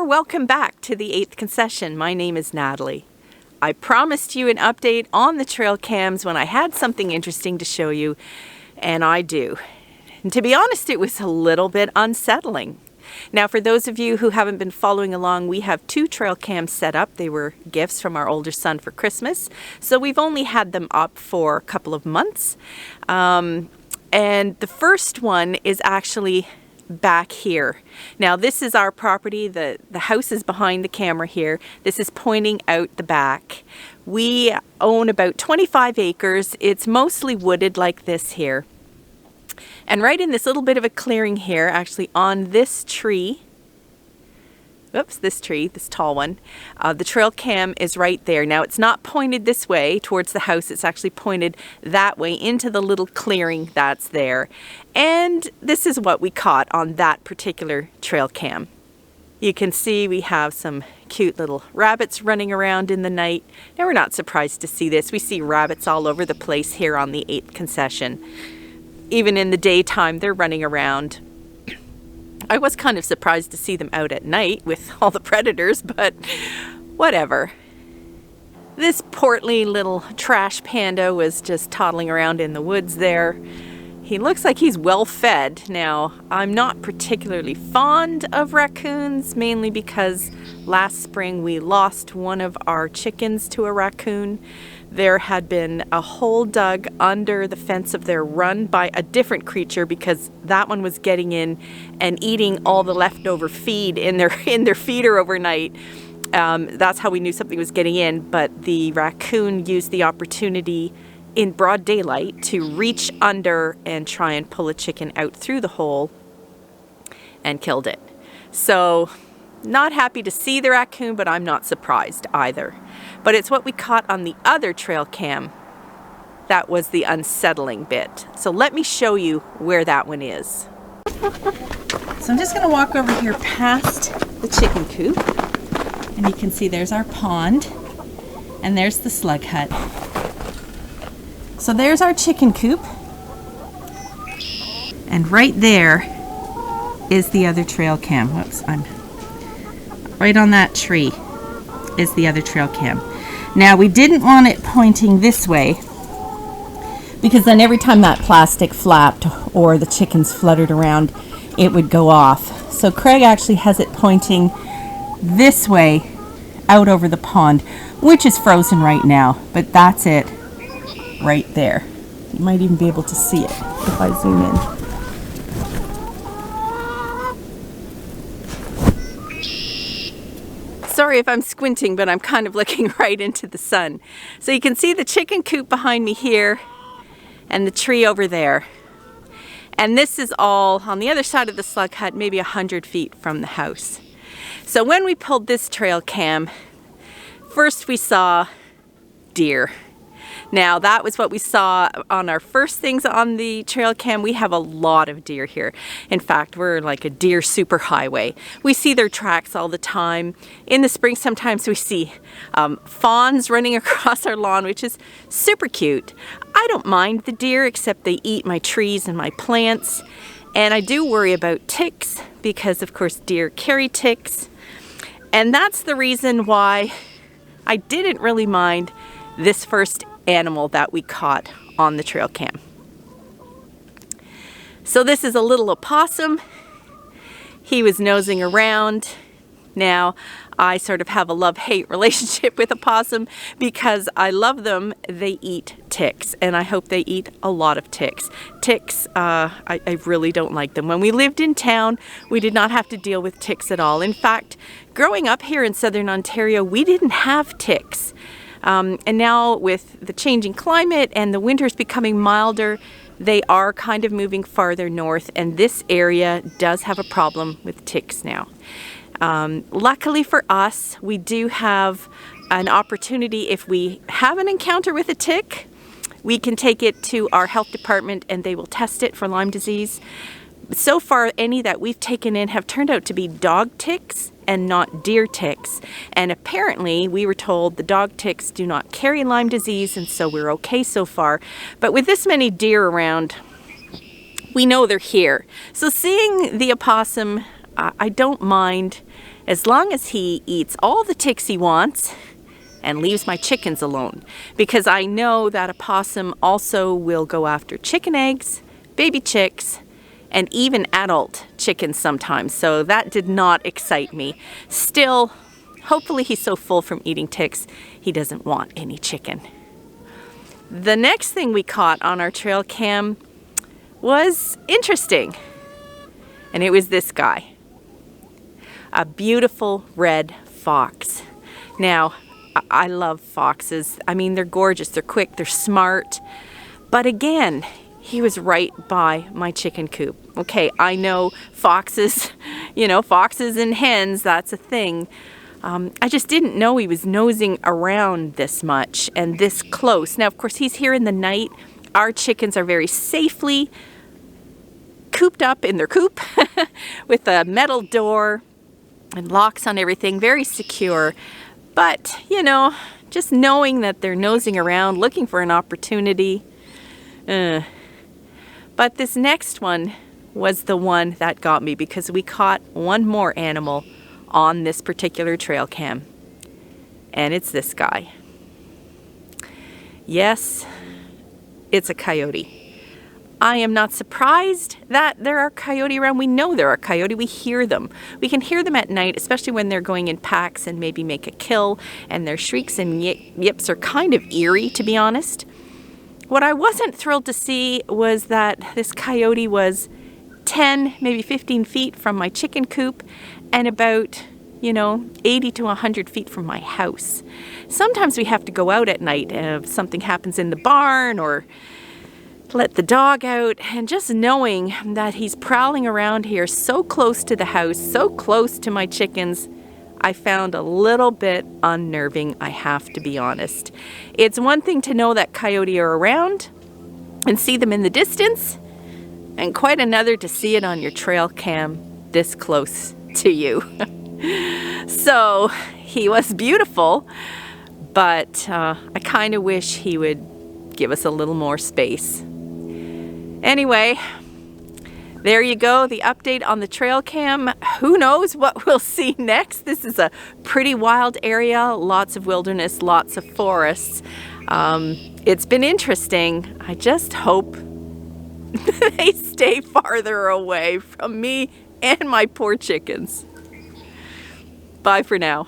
welcome back to the 8th concession. My name is Natalie. I promised you an update on the trail cams when I had something interesting to show you, and I do. And to be honest, it was a little bit unsettling. Now, for those of you who haven't been following along, we have 2 trail cams set up. They were gifts from our older son for Christmas, so we've only had them up for a couple of months. And the first one is actually back here. Now this is our property. The house is behind the camera here. This is pointing out the back. We own about 25 acres. It's mostly wooded like this here. And right in this little bit of a clearing here, actually on this tree, this tall one, the trail cam is right there. Now it's not pointed this way towards the house, it's actually pointed that way into the little clearing that's there. And this is what we caught on that particular trail cam. You can see we have some cute little rabbits running around in the night. Now we're not surprised to see this. We see rabbits all over the place here on the 8th concession. Even in the daytime, they're running around. I was kind of surprised to see them out at night with all the predators, but whatever. This portly little trash panda was just toddling around in the woods there. He looks like he's well fed. Now, I'm not particularly fond of raccoons, mainly because last spring we lost one of our chickens to a raccoon. There had been a hole dug under the fence of their run by a different creature because that one was getting in and eating all the leftover feed in their feeder overnight. That's how we knew something was getting in, but the raccoon used the opportunity in broad daylight to reach under and try and pull a chicken out through the hole and killed it. So, not happy to see the raccoon, but I'm not surprised either. But it's what we caught on the other trail cam that was the unsettling bit. So let me show you where that one is. So I'm just going to walk over here past the chicken coop, and you can see there's our pond and there's the slug hut. So there's our chicken coop, and right there is the other trail cam. Whoops, I'm right on that tree is the other trail cam. Now we didn't want it pointing this way because then every time that plastic flapped or the chickens fluttered around, it would go off. So Craig actually has it pointing this way out over the pond, which is frozen right now, but that's it right there. You might even be able to see it if I zoom in. Sorry if I'm squinting, but I'm kind of looking right into the sun. So you can see the chicken coop behind me here and the tree over there. And this is all on the other side of the slug hut, maybe 100 feet from the house. So when we pulled this trail cam, first we saw deer. Now that was what we saw on our first things on the trail cam. We have a lot of deer here. In fact, we're like a deer superhighway. We see their tracks all the time. In the spring, sometimes we see fawns running across our lawn, which is super cute. I don't mind the deer, except they eat my trees and my plants. And I do worry about ticks because, of course, deer carry ticks. And that's the reason why I didn't really mind this first animal that we caught on the trail cam. So this is a little opossum. He was nosing around. Now, I sort of have a love-hate relationship with opossum because I love them. They eat ticks, and I hope they eat a lot of ticks. Ticks, I really don't like them. When we lived in town, we did not have to deal with ticks at all. In fact, growing up here in southern Ontario, we didn't have ticks. And now with the changing climate and the winters becoming milder, they are kind of moving farther north, and this area does have a problem with ticks now. Luckily for us, we do have an opportunity. If we have an encounter with a tick, we can take it to our health department and they will test it for Lyme disease. So far, any that we've taken in have turned out to be dog ticks and not deer ticks. And apparently, we were told the dog ticks do not carry Lyme disease, and so we're okay so far. But with this many deer around, we know they're here. So seeing the opossum, I don't mind. as long as he eats all the ticks he wants and leaves my chickens alone. Because I know that a possum also will go after chicken eggs, baby chicks, and even adult chickens sometimes. So that did not excite me. Still, hopefully he's so full from eating ticks, he doesn't want any chicken. The next thing we caught on our trail cam was interesting. And it was this guy. A beautiful red fox. Now, I love foxes. I mean, they're gorgeous, they're quick, they're smart. But again, he was right by my chicken coop. Okay, I know foxes, foxes and hens, that's a thing. I just didn't know he was nosing around this much and this close. Now, of course, he's here in the night. Our chickens are very safely cooped up in their coop with a metal door and locks on everything, very secure. But, just knowing that they're nosing around, looking for an opportunity. But this next one was the one that got me, because we caught one more animal on this particular trail cam. And it's this guy. Yes, it's a coyote. I am not surprised that there are coyote around. We know there are coyote. We hear them. We can hear them at night, especially when they're going in packs and maybe make a kill, and their shrieks and yips are kind of eerie, to be honest. What I wasn't thrilled to see was that this coyote was 10, maybe 15 feet from my chicken coop and about 80 to 100 feet from my house. Sometimes we have to go out at night if something happens in the barn or let the dog out, and just knowing that he's prowling around here so close to the house, so close to my chickens, I found a little bit unnerving, I have to be honest. It's one thing to know that coyote are around and see them in the distance, and quite another to see it on your trail cam this close to you. So he was beautiful, but I kind of wish he would give us a little more space. Anyway, there you go, the update on the trail cam. Who knows what we'll see next? This is a pretty wild area, lots of wilderness, lots of forests. It's been interesting. I just hope they stay farther away from me and my poor chickens. Bye for now.